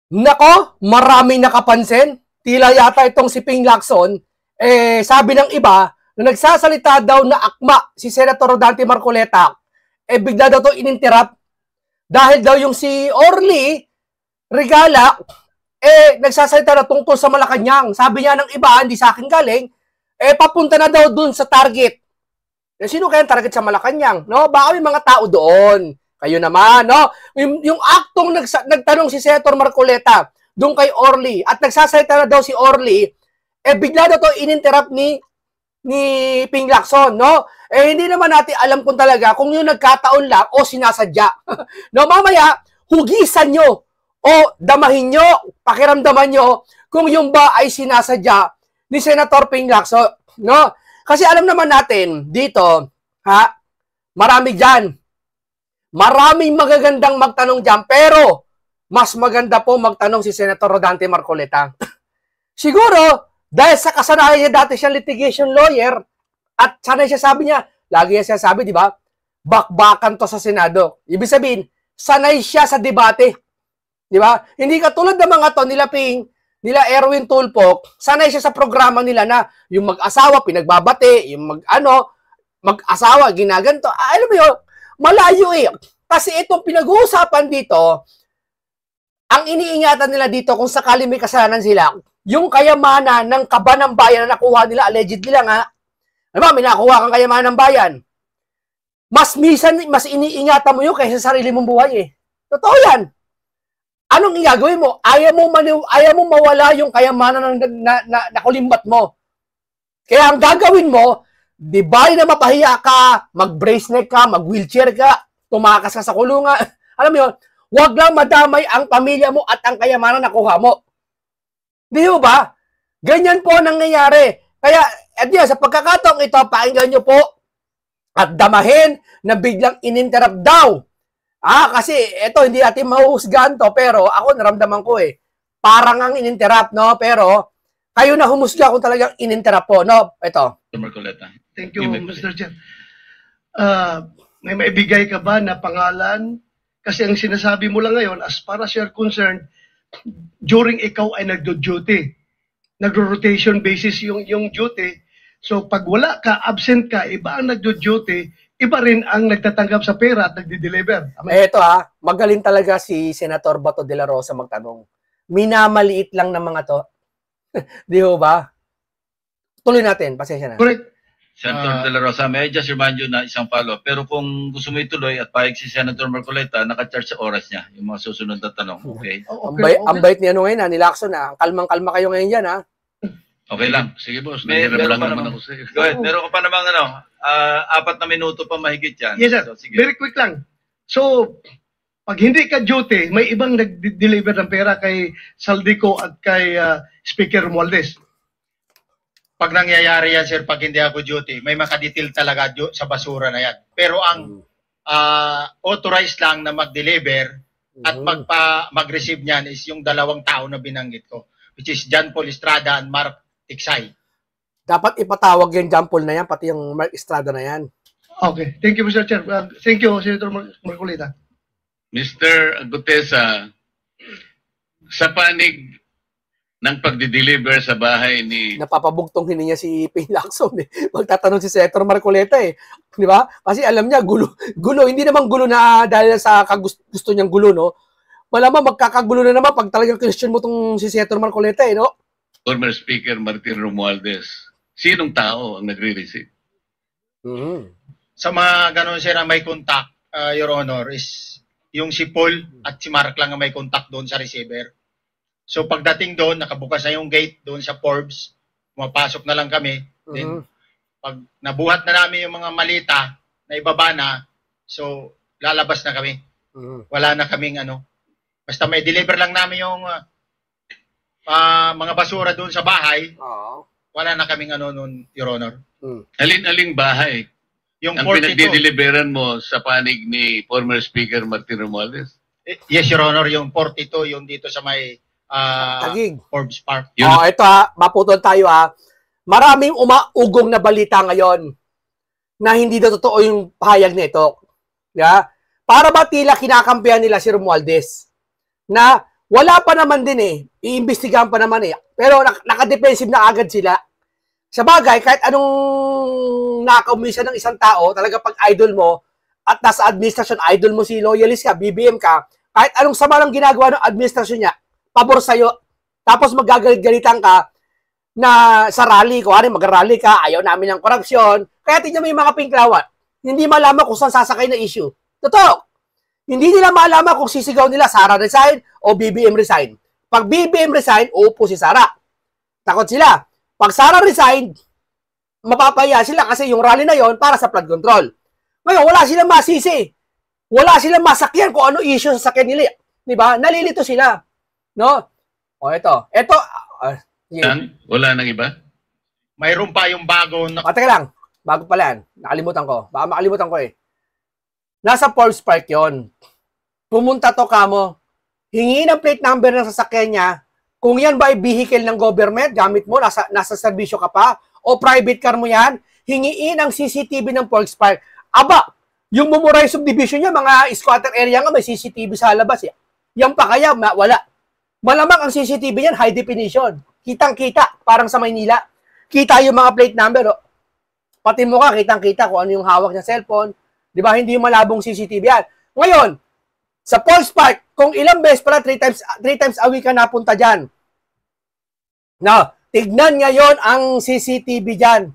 Nako, maraming nakapansin. Tila yata itong si Ping Lacson, sabi ng iba na nagsasalita daw na akma si Senator Rodante Marcoleta, bigla daw ito ininterrupt dahil daw yung si Orly Regala, nagsasalita na tungkol sa Malacanang. Sabi niya ng iba, hindi sa akin galing, papunta na daw dun sa target. Sino kaya ang target sa Malacanang? No? Baka may mga tao doon. Kayo naman, no? Yung aktong nagtanong si Senator Marcoleta doon kay Orly at nagsasalita na daw si Orly, bigla daw to ininterrupt ni Ping Lacson, no? Hindi naman natin alam kung talaga kung yung nagkataon lang o sinasadya. No, mamaya, hugisan nyo o damahin nyo, pakiramdaman nyo kung yung ba ay sinasadya ni Senator Ping Lacson, no? Kasi alam naman natin dito, ha, marami dyan. Maraming magagandang magtanong dyan, pero mas maganda po magtanong si Senator Rodante Marcoleta. Siguro, dahil sa kasanayan niya dati siyang litigation lawyer, at sanay siya sabi niya, lagi niya sabi, di ba, bakbakan to sa Senado. Ibig sabihin, sanay siya sa debate. Di ba? Hindi katulad ng mga to, nila Ping, nila Erwin Tulfo, sanay siya sa programa nila na yung mag-asawa, pinagbabate, yung mag-asawa, ginaganto. Alam mo yun, malayo eh. Kasi itong pinag-uusapan dito, ang iniingatan nila dito kung sakali may kasalanan sila, yung kayamanan ng kaba ng bayan na nakuha nila, allegedly lang ha. Diba, may nakuha kang kayamanan ng bayan. Mas iniingatan mo yun kaysa sa sarili mong buhay eh. Totoo yan. Anong igagawin mo? Ayaw mo mawala yung kayamanan na nakulimbat mo. Kaya ang gagawin mo, di ba na mapahiya ka, mag-brace neck ka, mag-wheelchair ka, tumakas ka sa kulungan. Alam mo yun, huwag lang madamay ang pamilya mo at ang kayamanan na nakuha mo. Di ba? Ganyan po nangyayari. Kaya, sa pagkakataong ito, pakinggan nyo po at damahin na biglang ininterrupt daw. Kasi ito, hindi natin mahuhusgahan to, pero ako naramdaman ko parang ang ininterrupt, no? Pero, kayo na humusga kung talagang ininterrupt po, no? Ito. Thank you, Mr. Chair. May maibigay ka ba na pangalan? Kasi ang sinasabi mo lang ngayon, as far as you're concerned, during ikaw ay nagdo-duty, nagro-rotation basis yung duty. So pag wala ka, absent ka, iba ang nagdo-duty, iba rin ang nagtatanggap sa pera at nagdi-deliver. Ito magaling talaga si Senator Bato de la Rosa magtanong. Minamaliit lang ng mga to. Di ba? Tuloy natin, pasensya na. Correct. Senator De La Rosa, may I just remind you na isang follow-up. Pero kung gusto mo ituloy at pahig si Senator Marcoleta, naka-charge sa oras niya, yung mga susunod na tanong. Okay? Ang bait niya ngayon ni Lacson kalmang-kalma kayo ngayon dyan Okay lang. Sige boss, nandiyan lang naman ako sa iyo. Go ahead. Meron ka pa namang 4 na minuto pa mahigit yan. Yes sir, so, sige. Very quick lang. So, pag hindi ka duty, may ibang nag-deliver ng pera kay Saldico at kay Speaker Romualdez. Pag nangyayari yan, sir, pag hindi ako duty, may makadetail talaga sa basura na yan. Pero ang authorized lang na mag-deliver at mag-receive niyan is yung 2 tao na binanggit ko, which is John Paul Estrada and Mark Tiksay. Dapat ipatawag yung John Paul na yan, pati yung Mark Estrada na yan. Okay. Thank you, Mr. Chair. Thank you, Senator Marcoleta. Mr. Gutesa, sa panig ng pagdi-deliver sa bahay ni... Napapabugtong niya si Ping Lacson Magtatanong si Senator Marcoleta Di ba? Kasi alam niya, gulo. Hindi naman gulo na dahil sa gusto niyang gulo, no? Malamang magkakagulo na naman pag talagang question mo tong si Senator Marcoleta, no? Former Speaker Martin Romualdez. Sinong tao ang nagre-receive? Sa mga ganun, sir, na may contact, Your Honor, is yung si Paul at si Mark lang ang may contact doon sa receiver. So pagdating doon, nakabukas na yung gate doon sa Forbes, pumapasok na lang kami. Then, pag nabuhat na namin yung mga malita na ibaba na, so lalabas na kami. Wala na kaming basta may deliver lang namin yung mga basura doon sa bahay, wala na kaming noon, Your Honor. Alin-aling bahay yung ang 42. pinagdi-deliveran mo sa panig ni former Speaker Martin Romualdez? Yes, Your Honor, yung 42, yung dito sa may Tagig. Forbes Park. Ito maputol tayo Maraming umaugong na balita ngayon na hindi na totoo yung pahayag nito. Yeah? Para ba tila kinakampihan nila si Romualdez na wala pa naman din eh. Iimbestigahan pa naman eh. Pero nakadefensive na agad sila. Sa bagay, kahit anong nakaumisa ng isang tao, talaga pag idol mo, at nasa administrasyon, idol mo si loyalist ka, BBM ka, kahit anong sama ng ginagawa ng administrasyon niya, pabor sa'yo. Tapos magagalit-galitan ka na sa rally, kung ano, mag-rally ka, ayaw namin ng korupsyon. Kaya tingnan mo yung mga pinklawan. Hindi malaman kung saan sasakay na issue. Totoo. Hindi nila malaman kung sisigaw nila Sara resign o BBM resign. Pag BBM resign, uupo si Sara. Takot sila. Pag Sara resign, mapapaya sila kasi yung rally na yon para sa flood control. Ngayon, wala silang masisi. Wala silang masakyan kung ano issue sa sakyan nila. Diba? Nalilito sila. No? O, ito. Ito. Wala nang iba? Mayroon pa yung bago na... Teka lang. Bago pala yan. Nakalimutan ko. Baka makalimutan ko eh. Nasa Forbes Park yon. Pumunta to kamo. Hingi ng plate number ng sasakyan niya. Kung yan ba ay vehicle ng government, gamit mo, nasa serbisyo ka pa, o private car mo yan, hingiin ang CCTV ng Forbes Park. Aba, yung Mumuray subdivision niya, mga squatter area nga, may CCTV sa labas. Eh. Yan pa kaya, wala. Malamang ang CCTV niyan, high definition. Kitang-kita, parang sa Maynila. Kita yung mga plate number. Oh. Pati mo ka, kitang-kita kung ano yung hawak niya cellphone. Di ba? Hindi yung malabong CCTV yan. Ngayon, sa Forbes Park, kung ilang beses pala, 3 times a week ka napunta dyan. Now, tignan ngayon ang CCTV dyan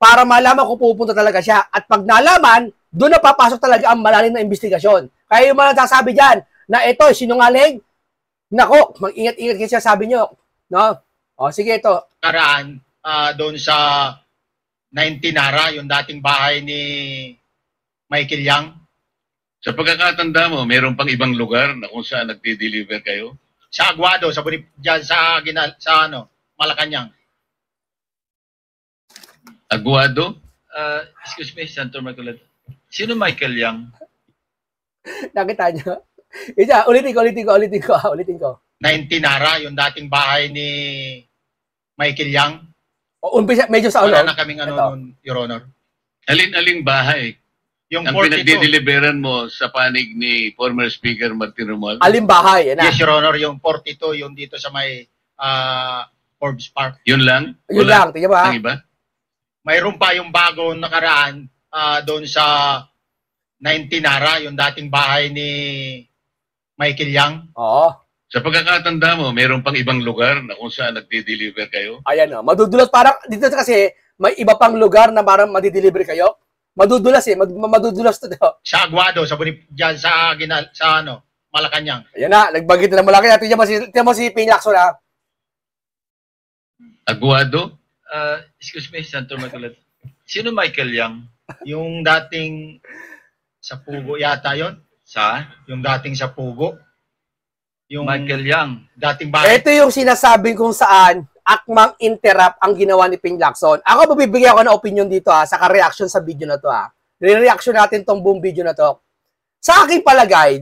para malaman kung pupunta talaga siya. At pag nalaman, doon na papasok talaga ang malalim na investigasyon. Kaya yung mga nagsasabi dyan na ito, sinungaling, nako, mag-ingat-ingat kasi sabi nyo. No? O, sige ito. Karaan doon sa 19 Nara, yung dating bahay ni Michael Yang. Sa pagkakatanda mo, mayroon pang ibang lugar na kung saan nagdi-deliver kayo? Sa Aguado, dyan sa Malacanang. Aguado? Excuse me, Senator Marcoleta. Sino Michael Yang? Nakita nyo? Isa, ulitin ko. 19 Nara, yung dating bahay ni Michael Yang. O, umpisa, medyo sa Wala ulo. na kaming nun, Your Honor. Alin-aling bahay Yung ang 42. pinagdi-deliveran mo sa panig ni former Speaker Martin Romualdez? Alimbahay, yan na. Yes, Your Honor, yung 42, yung dito sa may Forbes Park. Yun lang? Yun lang, tingnan mo ha. Ang iba? Mayroon pa yung bago nakaraan doon sa 19 Nara, yung dating bahay ni Michael Yang. Oo. Sa pagkakatanda mo, mayroon pang ibang lugar na kung saan nagdi-deliver kayo? Ayan o. Madudulas parang, dito kasi, may iba pang lugar na parang madideliver kayo. Madudulas eh. Madudulas to daw. Sa Aguado, dyan sa Malacanang. Ayan na. Nagbagit na malaki. Tingnan mo si Ping Lacson ha. Aguado? Excuse me, Senator Marcoleta. Sino Michael Yang? Yung dating sa Pugo yata yon. Yung dating sa Pugo. Yung Michael Yang. dating bahay. Ito yung sinasabing kung saan akmang interrupt ang ginawa ni Ping Lacson. Ako mabibigyan ko ng opinion dito ha, sa reaction sa video na to ha. Re-reaction natin tong buong video na to. Sa aking palagay,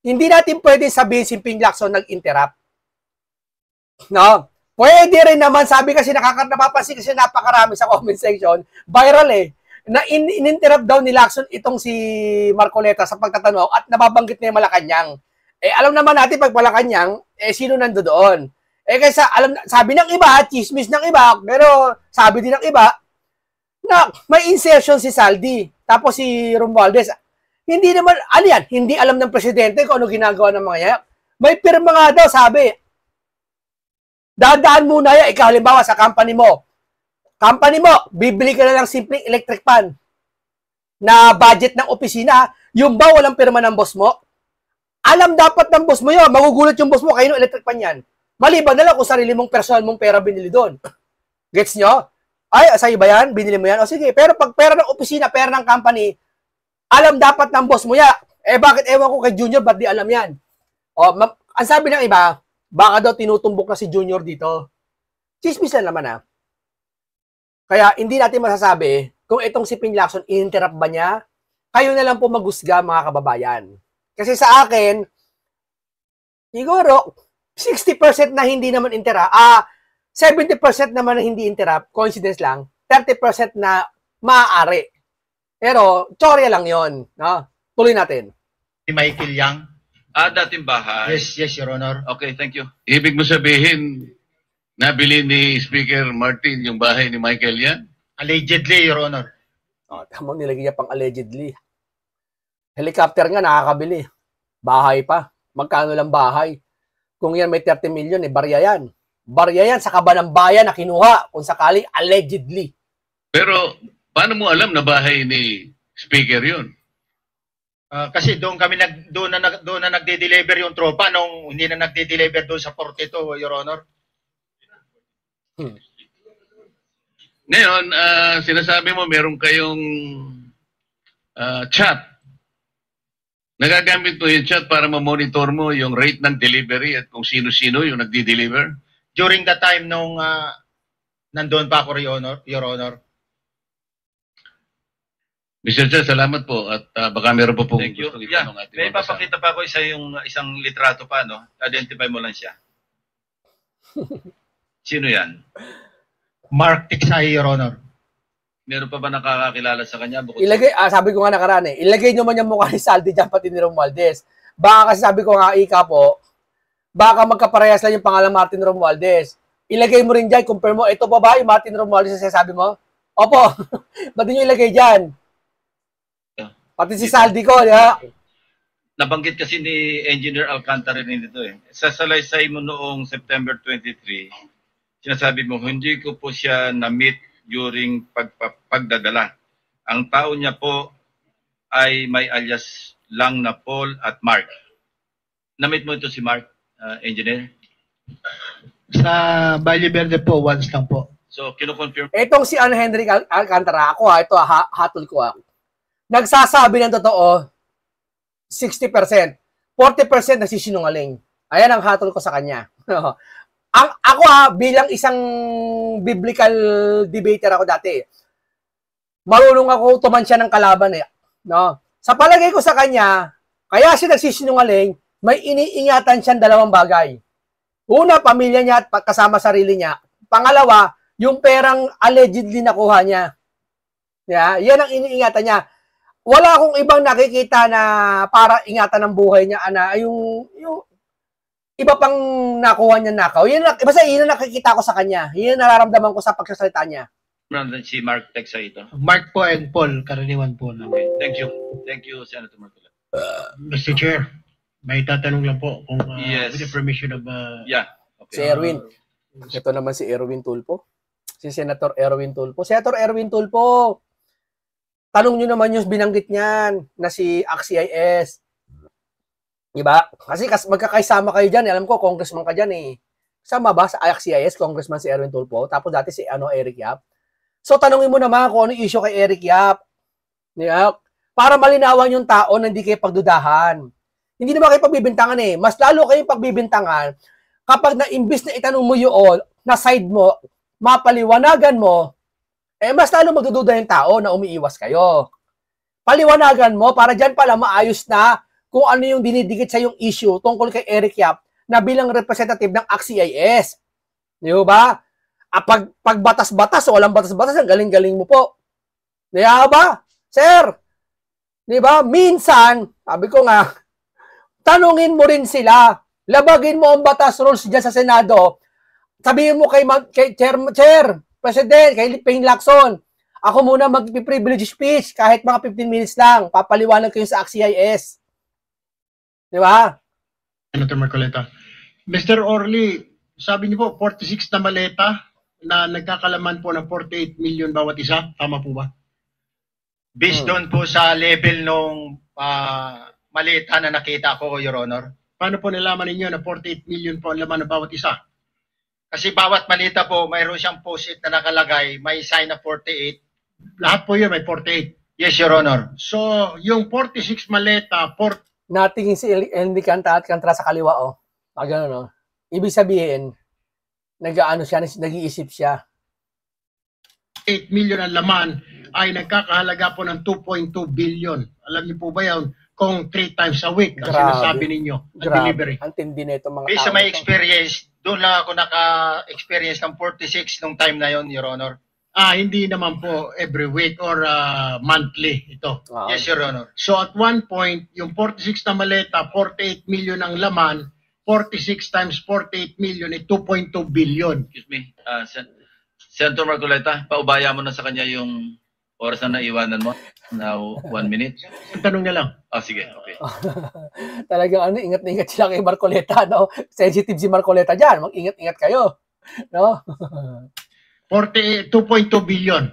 hindi natin pwede sabihin si Ping Lacson nag-interrupt. No? Pwede rin naman, sabi kasi napapansin kasi napakarami sa comment section, viral eh, na in-interrupt daw ni Lacson itong si Marcoleta sa pagtatanong at nababanggit niya yung Malacanang. Eh, alam naman natin pag Malacanang, eh, sino nando doon? Eh, kaysa, sabi ng iba, chismis ng iba, pero sabi din ng iba, na may insertion si Saldi, tapos si Romualdez. Hindi naman, ano yan, hindi alam ng presidente kung ano ginagawa ng mga yan. May pirma nga daw, sabi, dadaan muna yan, ikaw halimbawa sa company mo, bibili ka na lang simpleng electric pan na budget ng opisina, yung ba walang pirma ng boss mo? Alam dapat ng boss mo yun, magugulat yung boss mo, kayo ng electric pan yan. Maliban na lang kung sarili mong personal mong pera binili doon. Gets nyo? Ay, sa iba yan, binili mo yan, o sige, pero pag pera ng opisina, pera ng company, alam dapat ng boss mo yan. Eh bakit ewan ko kay Junior, ba't di alam yan? O, ang sabi ng iba, baka daw tinutumbok na si Junior dito. Chismis na naman ha. Kaya hindi natin masasabi kung itong si Ping Lacson, i-interrupt ba niya? Kayo na lang po maghusga mga kababayan. Kasi sa akin, siguro, 60% na hindi naman interrupt, 70% naman na hindi interrupt, coincidence lang, 30% na maaari. Pero, tsorya lang yon, no? Tuloy natin. Si Michael Yang, Dating bahay. Yes, Your Honor. Okay, thank you. Ibig mo sabihin, nabili ni Speaker Martin yung bahay ni Michael yan? Allegedly, Your Honor. Tama, nilagay niya pang allegedly. Helicopter nga nakakabili. Bahay pa. Magkano lang bahay? Kung yan may 30 million, barya yan. Barya yan sa kaba ng bayan na kinuha kung sakali allegedly. Pero paano mo alam na bahay ni Speaker yun? Kasi doon na nagde-deliver yung tropa nung hindi na nagde-deliver doon sa 42, Your Honor. Ngayon, sinasabi mo meron kayong chat. Nagagamit mo yung chat para ma-monitor mo yung rate ng delivery at kung sino-sino yung nagdi-deliver? During the time nung nandoon pa ako, Your Honor. Mr. Chair, salamat po at baka meron po pong Thank you. gustong Yeah, itanong ating may mga kasama. papakita pa ako isang litrato pa, no? Identify mo lang siya. Sino yan? Mark Tiksay, Your Honor. Meron pa ba nakakakilala sa kanya? Bukod Ilagay, sabi ko nga nakaraan ilagay nyo man yung mukha ni Saldi dyan pati ni Romualdez. Baka kasi sabi ko nga, Ika po, baka magkaparehas lang yung pangalan Martin Romualdez. Ilagay mo rin dyan, compare mo, ito pa ba yung Martin Romualdez na sabi mo? Opo, ba't nyo ilagay dyan? Pati si Saldi ko, ya. Nabanggit kasi ni Engineer Alcantara rin dito eh. Sa salaysay mo noong September 23, sinasabi mo, hindi ko po siya na-meet during pagdadala. Ang tao niya po ay may alias lang na Paul at Mark. Na-meet mo ito si Mark, Engineer? Sa Valle Verde po, once lang po. So, kinukonfirm. Etong si Henry Alcantara, ako ito hatol ko Nagsasabi ng totoo, 60%. 40% nagsisinungaling. Ayan ang hatol ko sa kanya. Ako bilang isang biblical debater ako dati, marunong ako tumansya ng kalaban No? Sa palagay ko sa kanya, kaya siya nagsisinungaling, may iniingatan siyang dalawang bagay. Una, pamilya niya at kasama sarili niya. Pangalawa, yung perang allegedly nakuha niya. Yan ang iniingatan niya. Wala akong ibang nakikita na para ingatan ng buhay niya, yung iba pang nakuha niya nakaw. Basta yun ang nakikita ko sa kanya. Yun ang nararamdaman ko sa pagsasalita niya. Si Mark Texa ito. Mark po and Paul, karaniwan po. Okay, thank you. Thank you, Senator Marcola. Mr. Chair, may tatanong lang po kung Yes. with the permission of... Yeah. Si Okay. Erwin. Ito naman si Erwin Tulfo. Si Senator Erwin Tulfo. Senator Erwin Tulfo, tanong nyo naman yung binanggit niyan na si ACT-CIS. Diba? Kasi magkakaisama kayo dyan. Alam ko, congressman ka dyan eh. Sama ba sa ACT-CIS, congressman si Erwin Tulfo? Tapos dati si Eric Yap. So tanongin mo naman kung ano issue kay Eric Yap. Diba? Para malinawan yung tao na hindi kayo pagdudahan. Hindi naman kayo pagbibintangan eh. Mas lalo kayong pagbibintangan kapag na-imbis na itanong mo yun, na side mo, mapaliwanagan mo, mas lalo magdududa yung tao na umiiwas kayo. Paliwanagan mo para dyan pala maayos na kung ano yung dinidikit sa yung issue tungkol kay Eric Yap na bilang representative ng ACT-CIS. Di ba? Pag batas-batas o walang batas-batas, ang galing-galing mo po. Di ba? Sir, di ba? Minsan, sabi ko nga, tanungin mo rin sila. Labagin mo ang batas rules dyan sa Senado. Sabihin mo kay Chair, President, kay Ping Lacson, ako muna mag-privilege speech kahit mga 15 minutes lang. Papaliwanag kayo sa ACT-CIS. Di ba? Senator Marcoleta. Mr. Orly, sabi niyo po, 46 na maleta na nagkakalaman po ng 48 million bawat isa. Tama po ba? Based doon po sa level nung malita na nakita ko, Your Honor. Paano po nalaman ninyo na 48 million po ang laman ng bawat isa? Kasi bawat malita po, mayroon siyang post-it na nakalagay, may sign na 48. Lahat po yun may 48. Yes, Your Honor. So, yung 46 maleta, Natingin si Henry Cantra sa kaliwa, Ganun, Ibig sabihin, nag-iisip siya. 8 million ang laman ay nagkakahalaga po ng 2.2 billion. Alam niyo po ba yan? Kung 3 times a week ang Grabe. sinasabi ninyo ang delivery. Ang tindi na itong mga Based sa tao may ito. experience, doon lang ako naka-experience ng 46 nung time na yon, Your Honor. Hindi naman po every week or monthly ito. Yes, Your Honor. So at one point, yung 46 na maleta, 48 million ang laman, 46 times 48 million ay 2.2 billion. Excuse me, Senator Marcoleta, paubaya mo na sa kanya yung oras na naiwanan mo. Now, 1 minute. Tanong niya lang. Sige, okay. Talagang ingat na ingat sila kay Marcoleta, no? Sensitive si Marcoleta dyan. Mag-ingat-ingat kayo. No? 2.2 billion.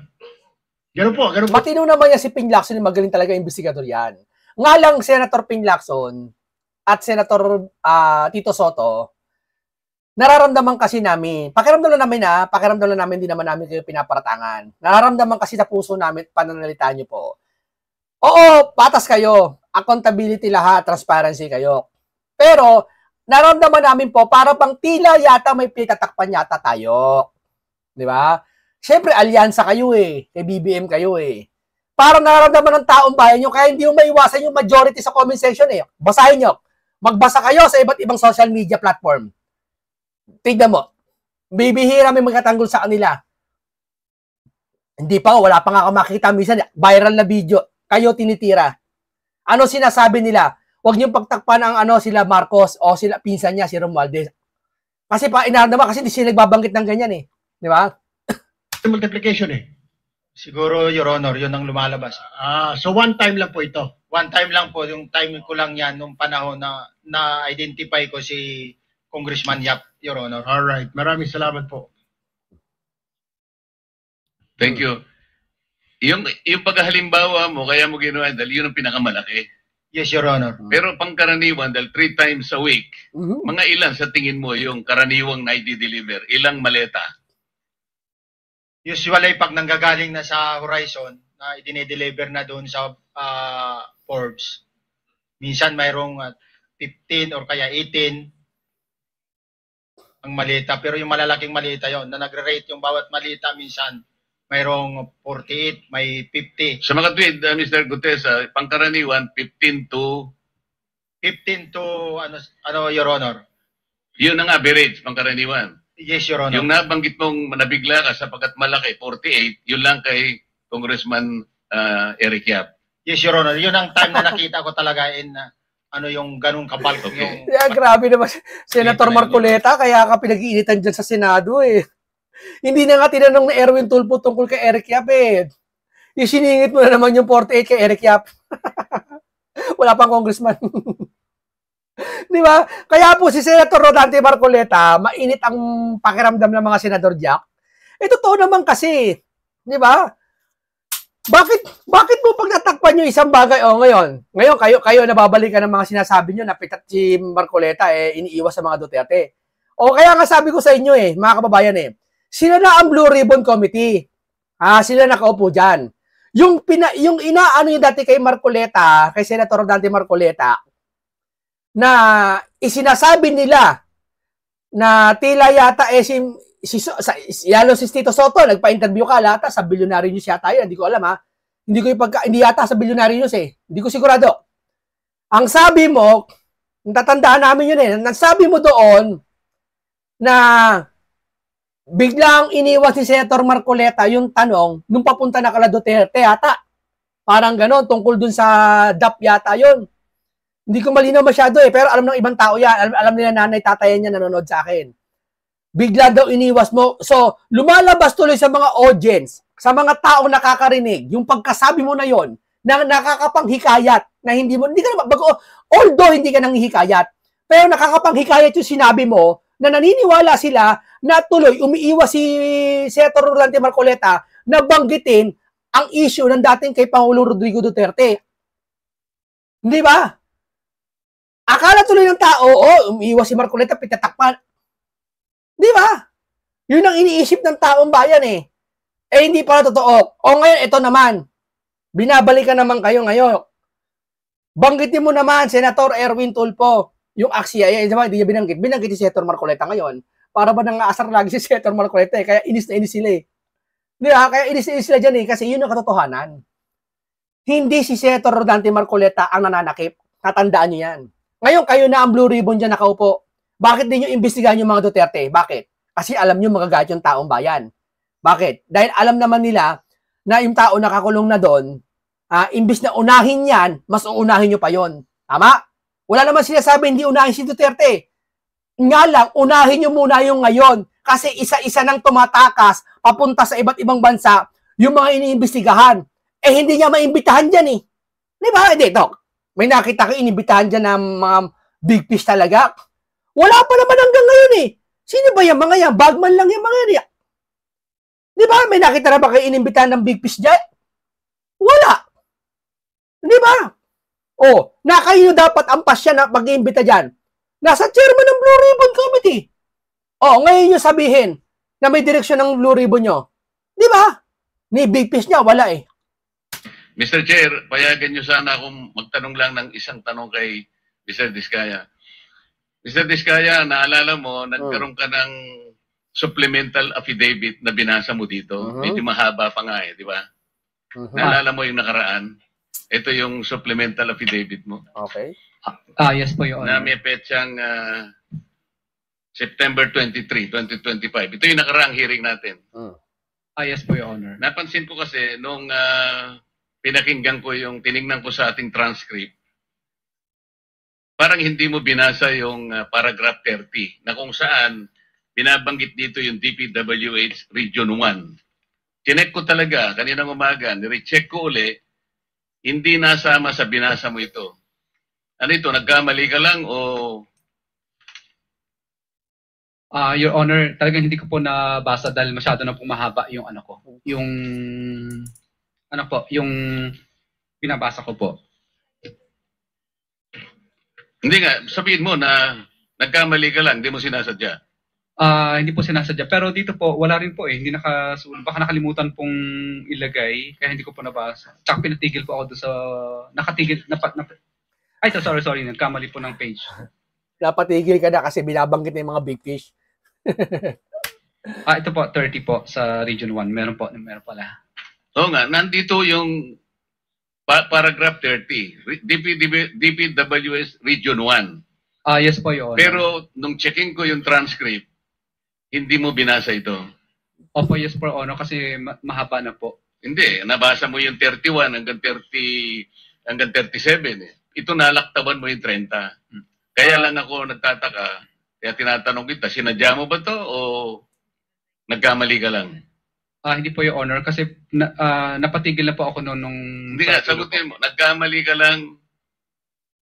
Ganun po. Matino naman yan si Ping Lacson, magaling talaga investigador yan. Nga lang, Senator Ping Lacson at Senator Tito Soto, nararamdaman kasi namin, pakiramdam lang namin, hindi naman namin kayo pinaparatangan. Nararamdaman kasi sa puso namin, pananalita nyo po. Oo, patas kayo. Accountability lahat, transparency kayo. Pero, nararamdaman namin po, para pang tila yata may pitatakpan yata tayo. Di ba? Siyempre, alyansa kayo eh. Kay BBM kayo eh. Parang nararamdaman ng taong bayan nyo, kaya hindi mo maiwasan yung majority sa comment section eh. Basahin nyo. Magbasa kayo sa iba't ibang social media platform. Tignan mo. Bibihira may magkatanggol sa kanila. Hindi pa, wala pa nga ako makita. Minsan, viral na video. Kayo tinitira. Ano sinasabi nila? Huwag niyong pagtakpan ang sila Marcos o sila pinsan niya, si Romualdez. Kasi pa inaramdaman kasi hindi sila nagbabanggit ng ganyan eh. Di ba? Multiplication eh. Siguro, Your Honor, yun ang lumalabas. So one time lang po ito. One time lang po, yung time ko lang yan, nung panahon na na-identify ko si Congressman Yap, Your Honor. Alright, maraming salamat po. Thank you. Yung paghalimbawa mo, kaya mo ginawa, dahil yun ang pinakamalaki. Yes, Your Honor. Pero pangkaraniwan, dahil 3 times a week, mga ilan sa tingin mo yung karaniwang na i-deliver? Ilang maleta? Usually, pag nanggagaling na sa Horizon, na i-deliver na doon sa Forbes, minsan mayroong 15 or kaya 18 ang malita. Pero yung malalaking malita yon na nagre-rate yung bawat malita, minsan mayroong 48, may 50. Sa mga tweet, Mr. Gutes, pangkaraniwan, 15 to, Your Honor. yun ang average, pangkaraniwan. Yes, Your Honor. Yung nabanggit mong nabigla ka sapagkat malaki, 48, yun lang kay Congressman Eric Yap. Yes, Your Honor. Yun ang time na nakita ko talaga in yung ganung kabal. Okay. Yeah, grabe naman. Senator Marcoleta, kaya ka pinag-iinitan dyan sa Senado eh. Hindi na nga tinanong ni Erwin Tulfo tungkol kay Eric Yap eh. Isiningit mo na naman yung 48 kay Eric Yap. Wala pang congressman. Di ba? Kaya po si Senator Rodante Marcoleta, mainit ang pakiramdam ng mga Senador Jack. Totoo naman kasi. Di ba? Bakit mo pag natakpan nyo isang bagay? Ngayon kayo nababalikan ng mga sinasabi nyo na pitat si Marcoleta iniiwas sa mga Duterte. Kaya nga sabi ko sa inyo mga kababayan sila na ang Blue Ribbon Committee. Sila nakaupo dyan. Yung inaano yung dati kay Marcoleta, kay Senator Rodante Marcoleta, na isinasabi nila na tila yata lalo si Tito Soto, nagpa-interview ka lata sa Billionaire News yata yun, hindi ko alam hindi yata sa Billionaire News hindi ko sigurado. Ang sabi mo, natatandaan namin yun nasabi mo doon na biglang iniwas ni Senator Marcoleta yung tanong nung papunta na kala Duterte yata. Parang ganon, tungkol dun sa DAP yata yun. Hindi ko malinaw masyado pero alam ng ibang tao yan. Alam nila nanay, tatay niya nanonood sa akin. Bigla daw iniwas mo. So, lumalabas tuloy sa mga audience, sa mga taong nakakarinig, yung pagkasabi mo na yon na nakakapanghikayat, na hindi ka na although hindi ka nanghihikayat, pero nakakapanghikayat yung sinabi mo, na naniniwala sila na tuloy umiiwas si Senator Rodante Marcoleta na banggitin ang issue ng dating kay Pangulo Rodrigo Duterte. Hindi ba? Akala tuloy ng tao, umiiwas si Marcoleta, pitatakpan. Di ba? Yun ang iniisip ng taong bayan hindi pala totoo. Ngayon, ito naman. Binabalikan naman kayo ngayon. Banggitin mo naman, Senator Erwin Tulfo, yung AXIA, hindi niya binanggit. Binanggit si Senator Marcoleta ngayon. Para ba nangaasar lagi si Senator Marcoleta kaya inis na inis sila Di ba? Kaya inis na inis sila dyan kasi yun ang katotohanan. Hindi si Senator Rodante Marcoleta ang nananakip. Tatandaan nyo yan. Ngayon, kayo na ang Blue Ribbon dyan nakaupo. Bakit din nyo imbestigahan yung mga Duterte? Bakit? Kasi alam nyo magagayat yung taong bayan. Bakit? Dahil alam naman nila na yung tao nakakulong na doon, imbis na unahin yan, mas uunahin nyo pa yon. Tama? Wala naman sinasabi hindi unahin si Duterte. Nga lang, unahin nyo muna yung ngayon. Kasi isa-isa nang tumatakas papunta sa iba't ibang bansa yung mga iniimbestigahan. Hindi niya maimbitahan dyan eh. Di ba? Dito, may nakita ko iniimbitahan dyan ng mga big fish talaga. Wala pa naman hanggang ngayon eh. Sino ba yan? Mga yan? Bagman lang yung mga yan. Di ba? May nakita na ba kayo inimbitahan ng big fish dyan? Wala. Di ba? Na kayo dapat ang pasya na mag-iimbita dyan. Nasa chairman ng Blue Ribbon Committee. Ngayon nyo sabihin na may direksyon ng Blue Ribbon nyo. Di ba? Ni big fish niya, wala eh. Mr. Chair, payagan niyo sana akong magtanong lang ng isang tanong kay Mr. Diskaya. Mr. Diskaya, naalala mo, nagkaroon ka ng supplemental affidavit na binasa mo dito. Medyo mahaba pa nga eh, di ba? Naalala mo yung nakaraan? Ito yung supplemental affidavit mo. Okay. Yes po, Your Na Honor. may petsang September 23, 2025. Ito yung nakaraang hearing natin. Yes po, Your Honor. Napansin ko kasi nung pinakinggan ko yung tiningnan ko sa ating transcript, parang hindi mo binasa yung paragraph 30 na kung saan binabanggit dito yung DPWH Region 1. Chinek ko talaga kaninang umaga, nirecheck ko uli, hindi nasama sa binasa mo ito. Ano ito, nagkamali ka lang o... Your Honor, talagang hindi ko po nabasa dahil masyado na pong mahaba yung ano ko. Yung binabasa ko po. Hindi nga, sabihin mo na nagkamali ka lang, hindi mo sinasadya. Hindi po sinasadya. Pero dito po, wala rin po eh. Hindi baka nakalimutan pong ilagay, kaya hindi ko po nabasa. Tsaka pinatigil po ako doon sa... sorry. Nagkamali po ng page. Napatigil ka na kasi binabanggit na yung mga big fish. Ito po, 30 po sa Region 1. Meron pala. Oo nga, nandito yung paragraph 30, DPWS Region 1. Yes po, Your Honor. Pero nung checking ko yung transcript, hindi mo binasa ito. Opo, yes po, Honor, kasi mahaba na po. Hindi, nabasa mo yung 31 hanggang 37 eh. Ito nalaktaban mo yung 30. Kaya lang ako nagtataka, kaya tinatanong kita, sinadya mo ba to o nagkamali ka lang? Hindi po, Your Honor, kasi napatigil na po ako noon nung... Hindi nga, sagutin mo, nagkamali ka lang.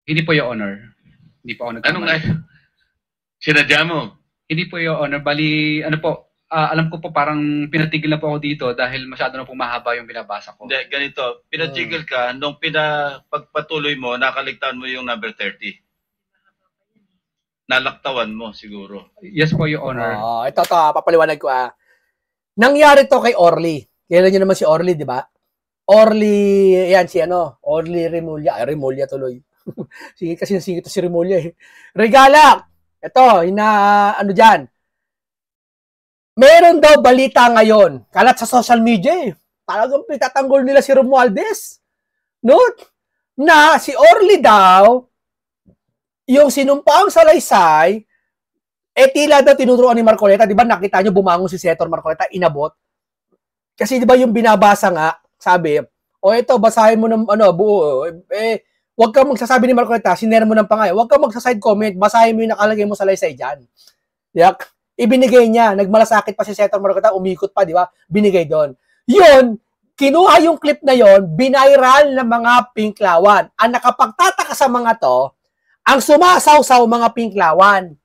Hindi po, Your Honor. Hindi po ako nagkamali. Ano nga? Sinadya mo? Hindi po, Your Honor. Bali, alam ko po parang pinatigil na po ako dito dahil masyado na po mahaba yung binabasa ko. Hindi, ganito, pinatigil ka, nung pagpatuloy mo, nakaligtaan mo yung number 30. Nalaktawan mo siguro. Yes po, Your Honor. Ito, papaliwanag ko Nangyari to kay Orly. Kailan nyo naman si Orly, di ba? Orly, yan si Orly Remulla. Remulla tuloy. Sige kasi nasingit to si Remulla eh. Regala! Ito, dyan. Meron daw balita ngayon. Kalat sa social media eh. Talagang pitatanggol nila si Romualdez. No? Na si Orly daw, yung sinumpaang salaysay, tila daw tinuturuan ni Marcoleta, di ba nakita nyo bumangon si Senator Marcoleta, inabot. Kasi di ba yung binabasa nga, sabi, ito, basahin mo ng buo. Huwag kang magsasabi ni Marcoleta, sinera mo ng pangay. Huwag kang magsaside comment, basahin mo yung nakalagay mo sa salaysay dyan. Yak, ibinigay niya, nagmalasakit pa si Senator Marcoleta, umikot pa, di ba? Binigay doon. Yun, kinuha yung clip na yon, binairal ng mga pinklawan. Ang nakapagtataka sa mga to, ang sumasaw-saw mga pinklawan.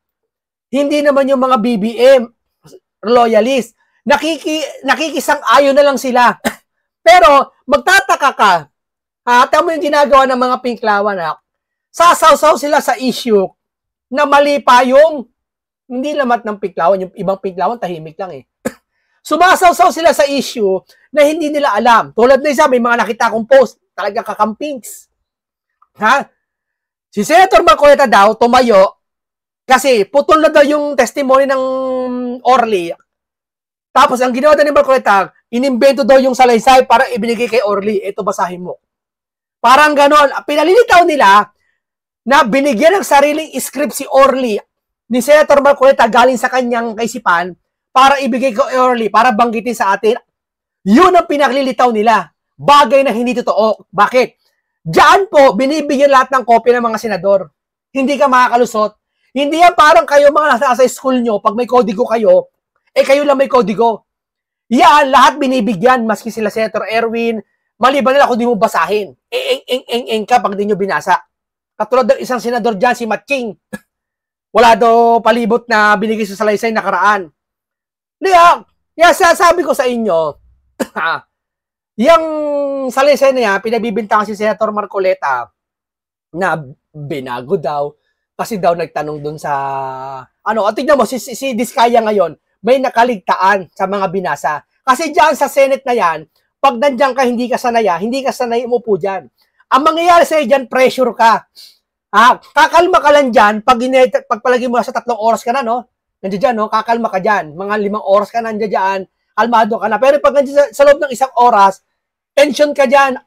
Hindi naman yung mga BBM, loyalist. Nakikisang-ayon na lang sila. Pero, magtataka ka, tama yung ginagawa ng mga pinklawan, sasaw-saw sila sa issue na mali pa yung hindi lamat ng pinklawan, yung ibang pinklawan tahimik lang eh. Sumasaw-saw sila sa issue na hindi nila alam. Tulad na isa, may mga nakita akong post, talagang kakampings. Si Senator Marcoleta daw, tumayo, kasi putol na daw yung testimony ng Orly. Tapos ang ginawa ni Marcoleta, inimbento daw yung salaysay para ibinigay kay Orly. Ito, basahin mo. Parang ganon. Pinalilitaw nila na binigyan ng sariling script si Orly ni Senator Marcoleta galing sa kanyang kaisipan para ibigay ko early, para banggitin sa atin. Yun ang pinaglilitaw nila. Bagay na hindi totoo. Bakit? Diyan po, binibigyan lahat ng kopya ng mga senador. Hindi ka makakalusot. Hindi yan parang kayo mga nasa school nyo, pag may kodigo kayo, kayo lang may kodigo. Yan, lahat binibigyan, maski sila Senator Erwin, maliban nila kung di mo basahin. Eng ka pag di nyo binasa. Katulad ng isang senador dyan, si Matching. Wala daw palibot na binigay sa salaysay nakaraan. Kaya sabi ko sa inyo, yung salaysay na yan, pinabibintangan si Senator Marcoleta na binago daw kasi daw nagtanong dun sa at tignan mo, si Diskaya ngayon, may nakaligtaan sa mga binasa. Kasi dyan sa Senate na yan, pag nandiyan ka, hindi ka sanay umupo dyan. Ang mangyayari sa'yo dyan, pressure ka. Kakalma ka lang dyan, pag palagi mo sa 3 oras ka na, no? Nandiyan dyan, no? Kakalma ka dyan. Mga 5 oras ka na nandiyan dyan, kalmado ka na. Pero pag nandiyan sa loob ng 1 oras, tension ka dyan.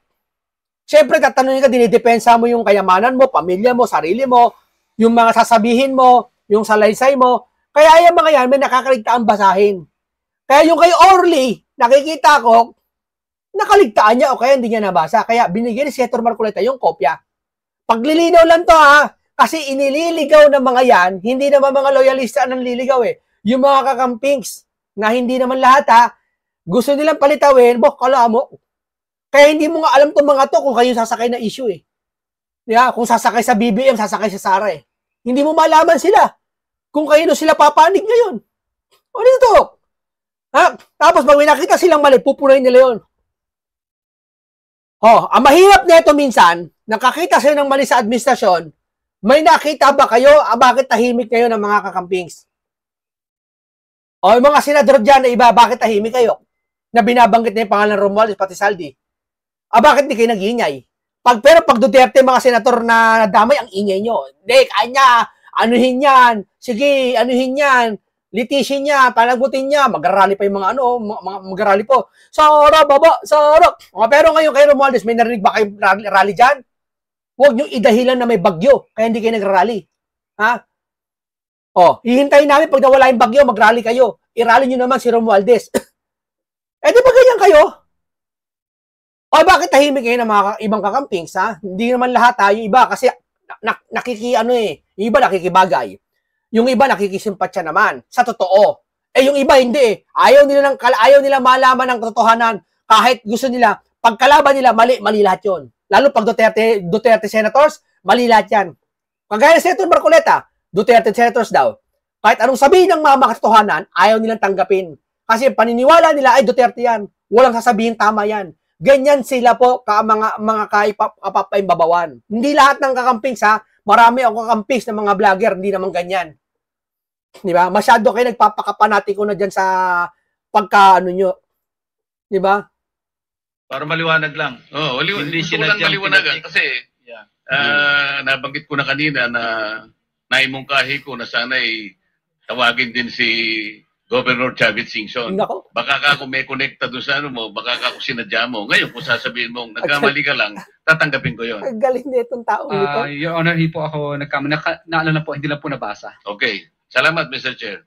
Siyempre, tatanungin ka, dinidepensa mo yung kayamanan mo, pamilya mo, sarili mo, yung mga sasabihin mo, yung salaysay mo. Kaya yung mga yan, may nakakaligtaan basahin. Kaya yung kay Orly, nakikita ko, nakaligtaan niya o kaya hindi niya nabasa. Kaya binigyan ni Senator Marcoleta yung kopya. Paglilinaw lang to kasi inililigaw ng mga yan, hindi naman mga loyalista ang liligaw Yung mga kakampings na hindi naman lahat gusto nilang palitawin, kala mo. Kaya hindi mo nga alam itong mga to kung kayo sasakay na issue Kung sasakay sa BBM, sasakay sa Sara Hindi mo malaman sila kung kayo sila papanig ngayon. Ano ito? Tapos pag may nakita silang mali, pupunayin nila yun. Ang mahirap nito minsan, nakakita sila ng mali sa administrasyon, may nakita ba kayo, bakit tahimik kayo ng mga kakampings? Yung mga senador dyan na iba, bakit tahimik kayo? Na binabanggit na yung pangalan ng Romualdez, pati Saldi. Bakit di kayo nag-iingay? Pero pag Duterte, mga senador na nadamay, ang ingay nyo. Hindi, kanya, anuhin yan. Sige, anuhin yan. Litisin niya, panagutin niya, mag-rally pa yung mga mag-rally po. Sara, baba, Sara. Pero ngayon kay Romualdez, may narinig ba kayo rally dyan? Huwag nyo idahilan na may bagyo, kaya hindi kayo nag-rally. Hihintayin namin pag nawala yung bagyo, mag-rally kayo. I-rally nyo naman si Romualdez. Di ba ganyan kayo? Bakit tahimik kayo ng mga ibang kakampings, Hindi naman lahat, yung iba, kasi yung iba nakikibagay. Yung iba nakikisimpatya naman sa totoo. Yung iba hindi Ayaw nila malaman ng katotohanan kahit gusto nila. Pagkalaban nila, mali lahat 'yon. Lalo pag Duterte senators, mali lahat 'yan. Kagaya ni Senator Marcoleta, Duterte senators daw. Kahit anong sabihin ng mga katotohanan, ayaw nilang tanggapin. Kasi paniniwala nila ay Duterte 'yan. Walang sasabihin tama 'yan. Ganyan sila po mga kaipapimbabawan. Hindi lahat ng kakampings marami ang kakampings ng mga vlogger, hindi naman ganyan. Di ba? Masyado kayo nagpapakapanatiko na dyan sa nyo. Di ba? Para maliwanag lang. Hindi lang maliwanagan kasi nabanggit ko na kanina na naimungkahi ko na sana'y tawagin din si Governor Chavit Singson. Nako. Baka ka kung may connecta doon sa mo, baka ka kung sinadya mo. Ngayon, kung sasabihin mong nagkamali ka lang, tatanggapin ko yon. Ang galing na itong taong ito. Your Honor, hindi po ako nagkamali. Naalala po, hindi lang po nabasa. Okay. Salamat, Mr. Chair.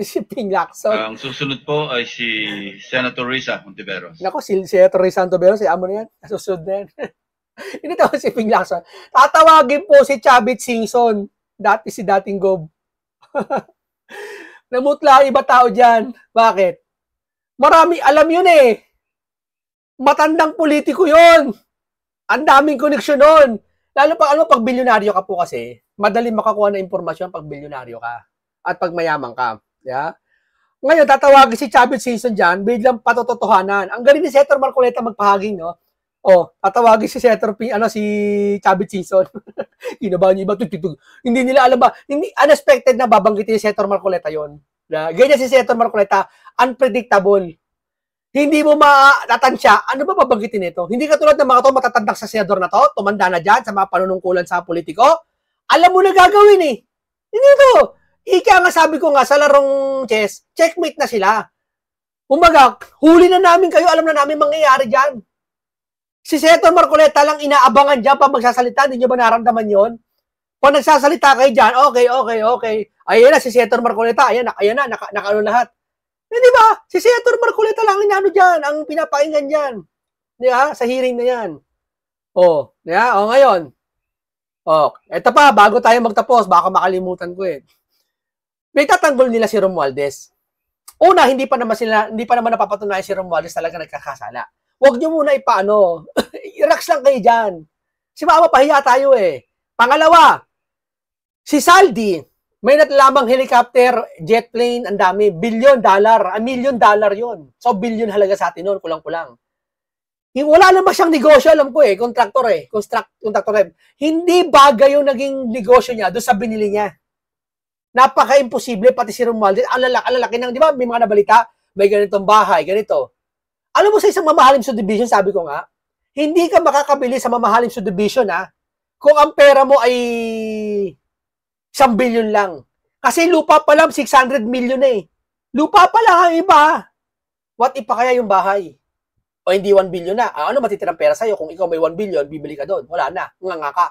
Si Ping Lacson. Ang susunod po ay si Senator Risa Hontiveros. Nako, si Senator Risa Hontiveros, amo na yan. Susunod na yan. Hindi tawag si Ping Lacson. Tatawagin po si Chavit Singson. Si dating Gob. Namutla iba tao dyan. Bakit? Marami, alam yun Matandang politiko yun. Ang daming koneksyon nun. Lalo pag bilyonaryo ka po kasi, madali makakuha na impormasyon pag bilyonaryo ka. At pag mayaman ka. Yeah? Ngayon, tatawagin si Chavit Singson dyan, biglang patototohanan. Ang galing ni Senator Marcoleta magpahaging, no? Tatawagin si Senator si Chavit Singson. Kinabahan niya iba, hindi nila alam ba, hindi unexpected na babanggitin si Senator Marcoleta yon. Ganyan si Senator Marcoleta, unpredictable. Hindi mo matatansya, ano ba babanggitin nito? Hindi katulad ng mga to matatanda sa senador na to, tumanda na dyan sa mga panunungkulan sa politiko. Alam mo na gagawin Hindi to. Ika nga sabi ko nga sa larong chess, checkmate na sila. Umaga, huli na namin kayo, alam na namin mangyayari dyan. Si Senator Marcoleta lang inaabangan dyan pa magsasalita, hindi nyo ba naramdaman yon? Pag nagsasalita kayo dyan, okay. Ayan na, si Senator Marcoleta, ayan na, nakaano lahat. Eh, di ba? Si Senator Marcoleta lang inaano dyan, ang pinapakinggan dyan. Di ba? Sa hearing na yan. Di ba? Ngayon. Eto pa, bago tayo magtapos, baka makalimutan ko eh. May tatanggol nila si Romualdez. Una, hindi pa naman napapatunayan si Romualdez talaga nagkakasala. Huwag nyo muna ipaano. I-relax lang kayo dyan. Si Mama, pahiya tayo eh. Pangalawa, si Saldi, may lamang helicopter, jet plane, ang dami, $1 billion, $1 million yon. So, billion halaga sa atin nun, kulang-kulang. Wala naman siyang negosyo, alam ko eh, contractor. Hindi bagay yung naging negosyo niya doon sa binili niya. Napaka-imposible, pati si Romualdez, ang lalaki ng, di ba, may mga nabalita, may ganitong bahay, ganito. Alam mo sa isang mamahaling subdivision, sabi ko nga, hindi ka makakabili sa mamahaling subdivision, kung ang pera mo ay 1 billion lang. Kasi lupa pa lang, 600 million eh. Lupa pa lang ang iba. What if pa kaya yung bahay? O hindi 1 billion na. Ano matitirang pera sa'yo? Kung ikaw may 1 billion, bibili ka doon. Wala na. Nga ka.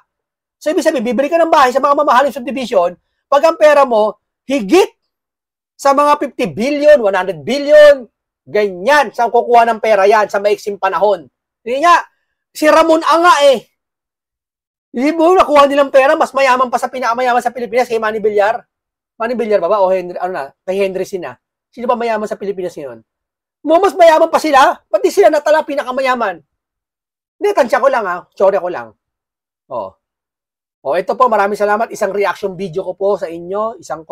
So, ibig sabihin, bibili ka ng bahay sa mga mamahaling subdivision, pag ang pera mo, higit sa mga 50 billion, 100 billion, ganyan. Saan kukuha ng pera yan sa maiksing panahon? Hindi nga, si Ramon Anga eh. Hindi mo nakuha nilang pera, mas mayaman pa sa pinakamayaman sa Pilipinas kay Manny Villar. Manny Villar ba? O Henry, kay Henry Sina. Sino ba mayaman sa Pilipinas ngayon? Mas mayaman pa sila, pati sila natala pinakamayaman. Hindi, tansya ko lang sorry ko lang. Ito po, maraming salamat. Isang reaction video ko po sa inyo, isang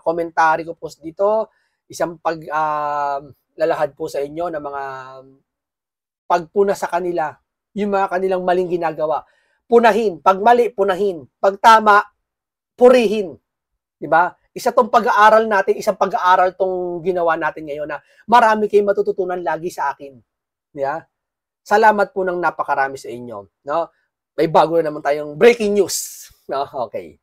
commentary ko po dito, isang paglalahad po sa inyo ng mga pagpuna sa kanila, yung mga kanilang maling ginagawa. Punahin. Pag mali, punahin. Pag tama, purihin. Diba? Isa tong pag-aaral natin, isang pag-aaral tong ginawa natin ngayon na marami kayong matututunan lagi sa akin. Diba? Salamat po ng napakarami sa inyo. No? May bago na naman tayong breaking news. No? Okay.